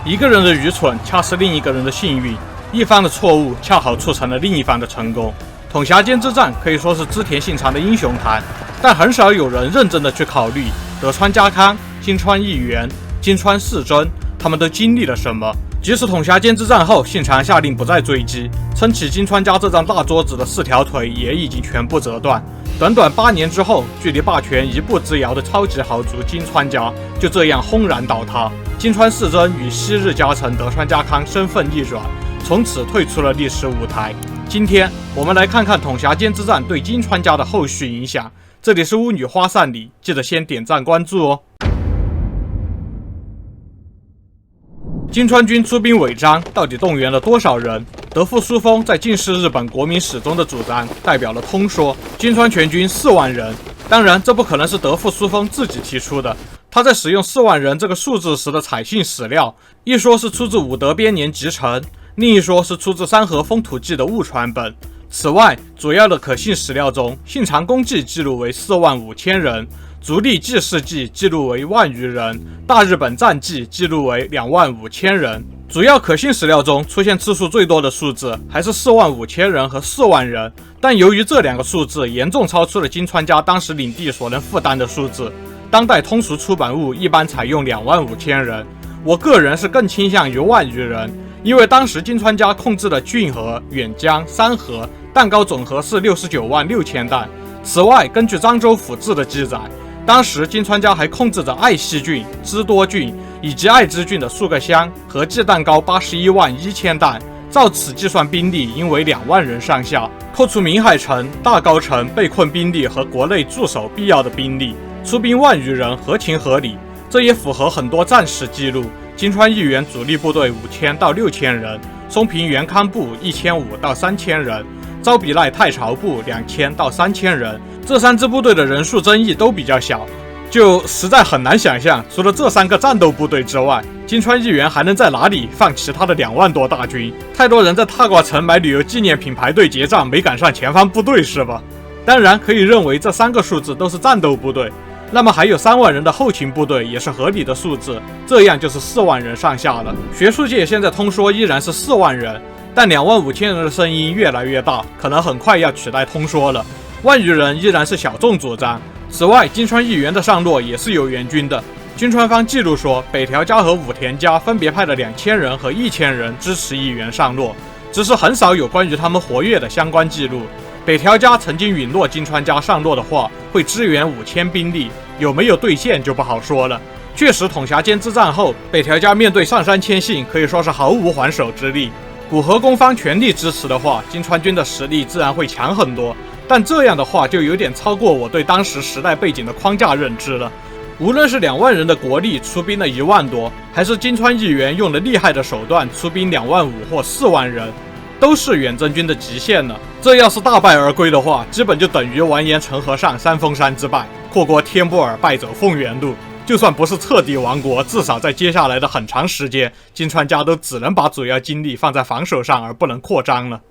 一个人的愚蠢恰是另一个人的幸运，一方的错误恰好促成了另一方的成功。统辖间之战可以说是织田信长的英雄谈，但很少有人认真的去考虑德川家康、金川义元、金川世真他们都经历了什么。即使统辖间之战后，信长下令不再追击，撑起金川家这张大桌子的4条腿也已经全部折断。短短8年之后，距离霸权一步之遥的超级豪族金川家就这样轰然倒塌。金川世真与昔日家臣德川家康身份逆转，从此退出了历史舞台。今天我们来看看统辖间之战对金川家的后续影响。这里是巫女花散里，记得先点赞关注哦。金川军出兵尾张，到底动员了多少人？德富书丰在近世日本国民史中的主张代表了通说，金川全军4万人。当然，这不可能是德富书丰自己提出的。他在使用4万人这个数字时的采信史料，一说是出自武德编年集成，另一说是出自山河风土记的误传本。此外，主要的可信史料中，信长公记记录为4万5千人，足利纪事记记录为1万余人，大日本战记记录为2万5千人。主要可信史料中出现次数最多的数字还是4万5千人和4万人，但由于这2个数字严重超出了金川家当时领地所能负担的数字，当代通俗出版物一般采用2万5千人。我个人是更倾向于万余人，因为当时金川家控制了骏河、远江、三河，弹高总和是69万6千弹。此外，根据漳州府志的记载，当时金川家还控制着爱西郡、知多郡以及爱知郡的数个乡，合计弹高81万1千弹。照此计算，兵力应为2万人上下。扣除明海城、大高城被困兵力和国内驻守必要的兵力，出兵万余人合情合理。这也符合很多战史记录。金川义元主力部队5000到6000人，松平元康部1500到3000人，招比赖太朝部2000到3000人。这3支部队的人数争议都比较小，就实在很难想象，除了这3个战斗部队之外，金川义元还能在哪里放其他的2万多大军？太多人在踏挂城买旅游纪念品排队结账，没赶上前方部队是吧？当然可以认为这3个数字都是战斗部队，那么还有3万人的后勤部队也是合理的数字，这样就是4万人上下了。学术界现在通说依然是4万人，但2万5千人的声音越来越大，可能很快要取代通说了。万余人依然是小众主张。此外，金川义元的上洛也是有援军的。金川方记录说，北条家和武田家分别派了2000人和1000人支持义元上洛，只是很少有关于他们活跃的相关记录。北条家曾经允诺金川家上洛的话会支援5000兵力，有没有兑现就不好说了。确实，统辖间之战后，北条家面对上杉谦信可以说是毫无还手之力。古河公方全力支持的话，金川军的实力自然会强很多，但这样的话就有点超过我对当时时代背景的框架认知了。无论是2万人的国力出兵了1万多，还是金川义元用了厉害的手段出兵2万5或4万人，都是远征军的极限了。这要是大败而归的话，基本就等于完颜成和尚三峰山之败，阔过天波尔，败走凤原路。就算不是彻底亡国，至少在接下来的很长时间，金川家都只能把主要精力放在防守上，而不能扩张了。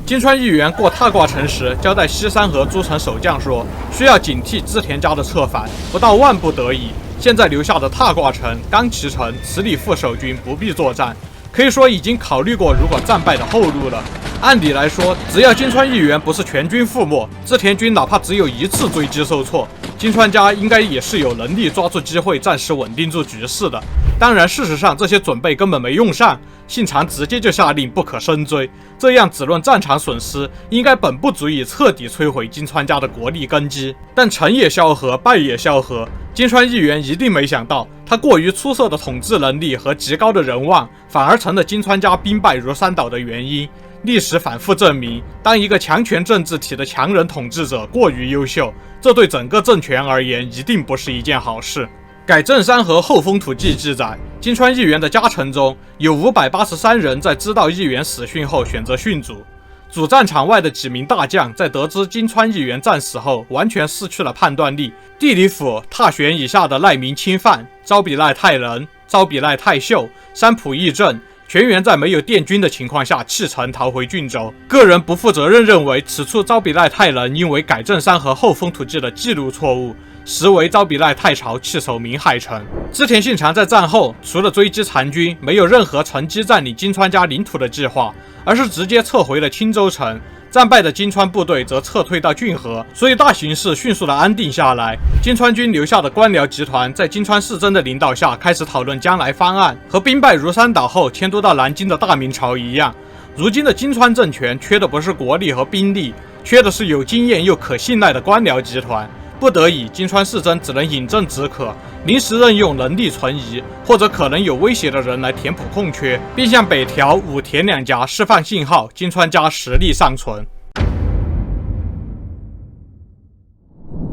金川义元过踏挂城时，交代西山河诸城守将说，需要警惕织田家的策反，不到万不得已。现在留下的踏挂城、冈崎城、此里副守军不必作战，可以说已经考虑过如果战败的后路了。按理来说，只要金川义元不是全军覆没，织田军哪怕只有1次追击受挫，金川家应该也是有能力抓住机会暂时稳定住局势的。当然，事实上这些准备根本没用上，信长直接就下令不可深追，这样只论战场损失，应该本不足以彻底摧毁金川家的国力根基。但成也萧何，败也萧何，金川义元一定没想到，他过于出色的统治能力和极高的人望，反而成了金川家兵败如山倒的原因。历史反复证明，当一个强权政治体的强人统治者过于优秀，这对整个政权而言一定不是一件好事。改正山河后风土记记载，金川义元的家臣中有583人在知道义元死讯后选择殉主。主战场外的几名大将在得知金川义元战死后，完全失去了判断力。地理府踏玄以下的赖明清范、招比赖太人、招比赖太秀、山浦义正全员在没有电军的情况下弃城逃回郡州。个人不负责任认为，此处招比赖太人因为改正山河后风土记的记录错误，实为昭比赖太朝弃守明海城。织田信长在战后除了追击残军，没有任何乘机占领金川家领土的计划，而是直接撤回了青州城。战败的金川部队则撤退到骏河，所以大形势迅速的安定下来。金川军留下的官僚集团在金川世真的领导下，开始讨论将来方案。和兵败如山岛后迁都到南京的大明朝一样，如今的金川政权缺的不是国力和兵力，缺的是有经验又可信赖的官僚集团。不得已，金川世真只能饮鸩止渴，临时任用能力存疑或者可能有威胁的人来填补空缺，并向北条、武田两家释放信号，金川家实力尚存。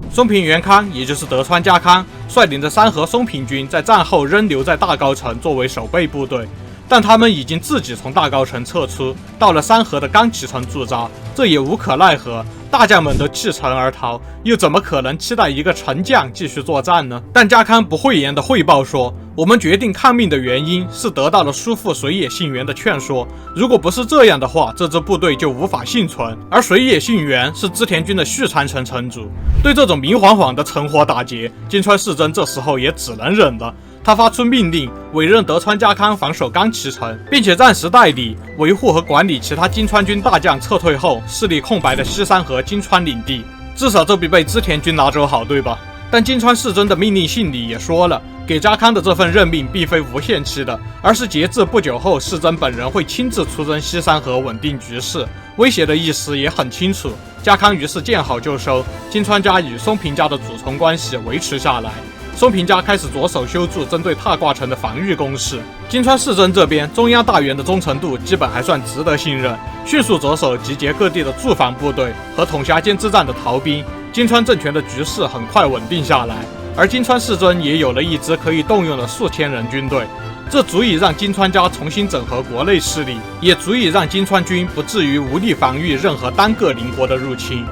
松平元康，也就是德川家康，率领着三河松平军在战后仍留在大高城作为守备部队，但他们已经自己从大高城撤出，到了三河的冈崎城驻扎，这也无可奈何。大将们都弃城而逃，又怎么可能期待一个臣将继续作战呢？但家康不讳言地汇报说，我们决定抗命的原因是得到了叔父水野信元的劝说，如果不是这样的话，这支部队就无法幸存。而水野信元是织田军的续传承城主，对这种明晃晃的城火打劫，金川世真这时候也只能忍了。他发出命令，委任德川家康防守冈崎城，并且暂时代理维护和管理其他金川军大将撤退后势力空白的西山和金川领地。至少这比被织田军拿走好，对吧？但金川世真的命令信里也说了，给家康的这份任命并非无限期的，而是截至不久后世真本人会亲自出征西山河，稳定局势。威胁的意思也很清楚，家康于是见好就收，金川家与松平家的主从关系维持下来。松平家开始着手修筑针对踏挂城的防御工事。金川世真这边，中央大员的忠诚度基本还算值得信任，迅速着手集结各地的驻防部队和统辖间之战的逃兵。金川政权的局势很快稳定下来，而金川世真也有了一支可以动用的数千人军队，这足以让金川家重新整合国内势力，也足以让金川军不至于无力防御任何单个邻国的入侵。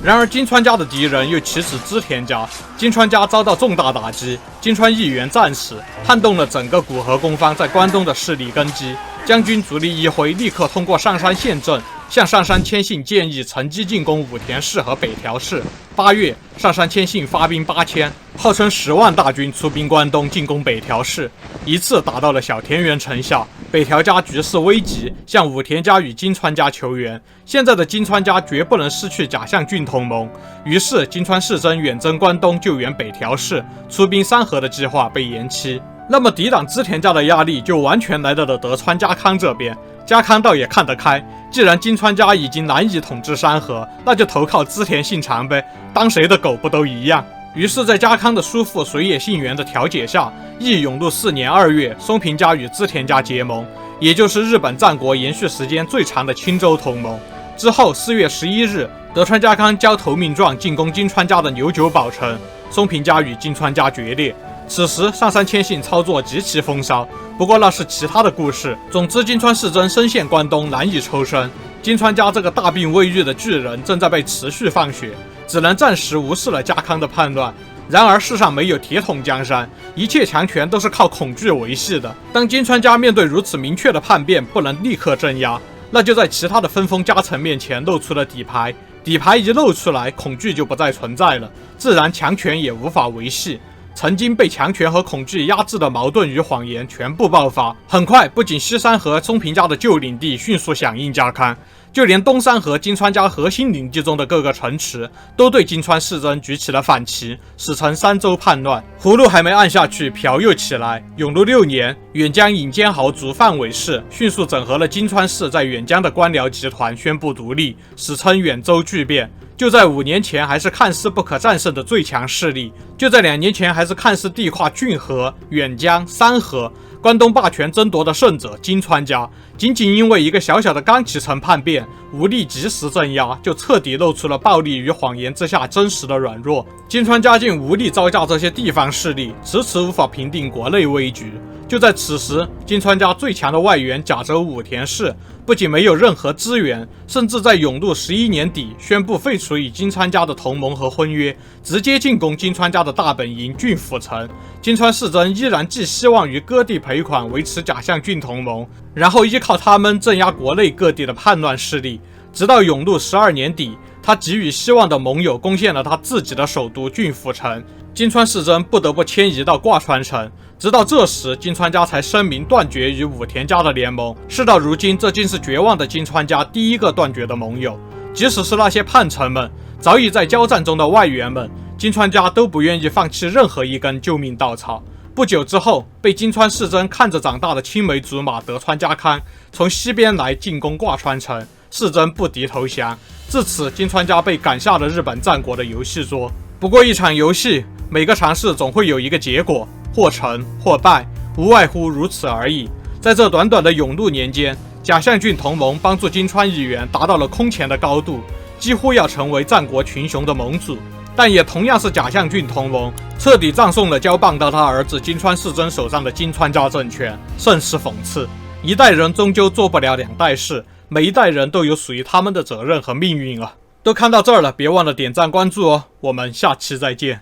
然而金川家的敌人又岂止织田家，金川家遭到重大打击，金川义元战死，撼动了整个古河公方在关东的势力根基。将军足利义辉立刻通过上杉宪政向上杉谦信建议乘机进攻武田氏和北条氏。8月，上杉谦信发兵8000，号称10万大军出兵关东进攻北条氏，一次打到了小田原城下。北条家局势危急，向武田家与金川家求援。现在的金川家绝不能失去甲相郡同盟，于是金川世真远征关东救援北条氏，出兵三河的计划被延期。那么抵挡织田家的压力就完全来到了德川家康这边。家康倒也看得开，既然金川家已经难以统治山河，那就投靠织田信长呗，当谁的狗不都一样。于是，在家康的叔父水野信元的调解下，义永禄4年2月，松平家与织田家结盟，也就是日本战国延续时间最长的青州同盟。之后4月11日，德川家康交投名状进攻金川家的牛久保城，松平家与金川家决裂。此时上杉谦信操作极其风骚，不过那是其他的故事。总之，金川世真深陷关东难以抽身，金川家这个大病未愈的巨人正在被持续放血，只能暂时无视了家康的叛乱。然而世上没有铁桶江山，一切强权都是靠恐惧维系的。当金川家面对如此明确的叛变不能立刻镇压，那就在其他的分封家臣面前露出了底牌。底牌一露出来，恐惧就不再存在了，自然强权也无法维系。曾经被强权和恐惧压制的矛盾与谎言全部爆发。很快，不仅西山和松平家的旧领地迅速响应家康，就连东山和金川家核心领地中的各个城池都对金川世真举起了反旗，史称三州叛乱。葫芦还没按下去，瓢又起来。永禄6年，远江引间豪族范伟氏迅速整合了金川氏在远江的官僚集团，宣布独立，史称远州巨变。就在5年前还是看似不可战胜的最强势力，就在2年前还是看似地跨骏河、远江、三河，关东霸权争夺的胜者金川家，仅仅因为一个小小的冈崎城叛变，无力及时镇压，就彻底露出了暴力与谎言之下真实的软弱。金川家境无力招架这些地方势力，迟迟无法平定国内危局。就在此时，金川家最强的外援甲州武田氏不仅没有任何资源，甚至在永禄11年底宣布废除与金川家的同盟和婚约，直接进攻金川家的大本营骏府城。金川世真依然寄希望于割地赔款维持甲相郡同盟，然后依靠他们镇压国内各地的叛乱势力。直到永禄12年底，他给予希望的盟友攻陷了他自己的首都郡府城，金川世真不得不迁移到挂川城。直到这时，金川家才声明断绝与武田家的联盟。事到如今，这竟是绝望的金川家第一个断绝的盟友。即使是那些叛臣们，早已在交战中的外援们，金川家都不愿意放弃任何一根救命稻草。不久之后，被金川世真看着长大的青梅竹马德川家康从西边来进攻挂川城，世真不敌投降。自此，金川家被赶下了日本战国的游戏桌。不过一场游戏，每个尝试总会有一个结果，或成或败，无外乎如此而已。在这短短的永禄年间，甲相郡同盟帮助金川议员达到了空前的高度，几乎要成为战国群雄的盟主。但也同样是甲相郡同盟，彻底葬送了交棒到他儿子金川世真手上的金川家政权，甚是讽刺。一代人终究做不了两代事，每一代人都有属于他们的责任和命运啊！都看到这儿了，别忘了点赞关注哦，我们下期再见。